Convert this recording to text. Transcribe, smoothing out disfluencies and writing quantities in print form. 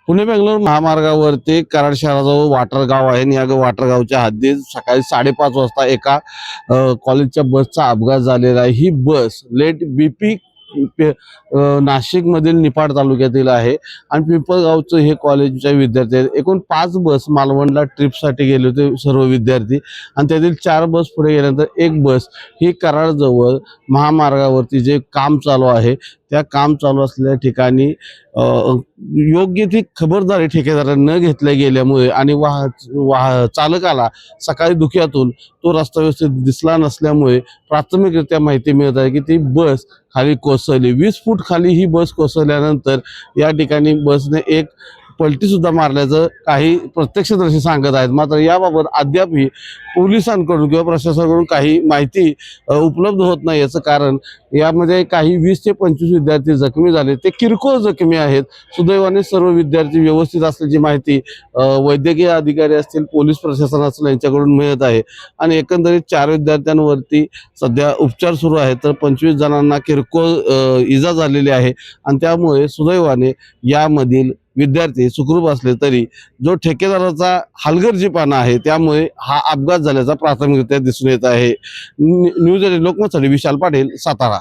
पुणे बेंगलोर महामार्गावरती कराड शहराजवळ वाटरगाव आहे आणि या वाटरगावच्या हद्दीत सकाळी 5:30 वाजता एका कॉलेजच्या बसचा अपघात झालेला आहे। ही बस लेट बीपी नाशिक मधील निफाड तालुक्यातील आहे आणि पिंपळगावचं हे कॉलेजचे विद्यार्थी आहेत। एकूण 5 बस मालवणला ट्रिपसाठी गेले होते सर्व विद्यार्थी आणि त्यातील 4 बस पुढे गेल्यानंतर एक बस ही कराड जवळ महामार्गावरती जे काम चालू आहे त्या काम चालू असलेल्या ठिकाणी योग्य ती खबरदारी ठेकेदारांनी न घेतल्या गेल्यामुळे आणि चालकाला सकाळी धुक्यातून तो रस्ता व्यवस्थित दिसला नसल्यामुळे प्राथमिकरित्या माहिती मिळत आहे की ती बस खाली कोसळली। 20 फूट खाली ही बस कोसळल्यानंतर या ठिकाणी बसने एक पलटी सुद्धा मारल्याचं काही प्रत्यक्षदर्शी सांगत आहेत। मात्र याबाबत अद्यापही पोलिसांकडून किंवा प्रशासनाकडून काही माहिती उपलब्ध होत नाही। याचं कारण यामध्ये काही 20 ते 25 विद्यार्थी जखमी झाले, ते किरकोळ जखमी आहेत। सुदैवाने सर्व विद्यार्थी व्यवस्थित असल्याची माहिती वैद्यकीय अधिकारी असतील, पोलीस प्रशासन असेल यांच्याकडून मिळत आहे आणि एकंदरीत 4 विद्यार्थ्यांवरती सध्या उपचार सुरू आहेत तर 25 जणांना किरकोळ इजा झालेली आहे आणि त्यामुळे सुदैवाने यामधील विद्यार्थी सुखरूप असले तरी जो ठेकेदाराचा हलगर्जीपणा आहे त्यामुळे हा अपघात झाल्याचा प्राथमिकरित्या दिसून येत आहे। न्यूज लोकमतसाठी विशाल पाटील, सातारा।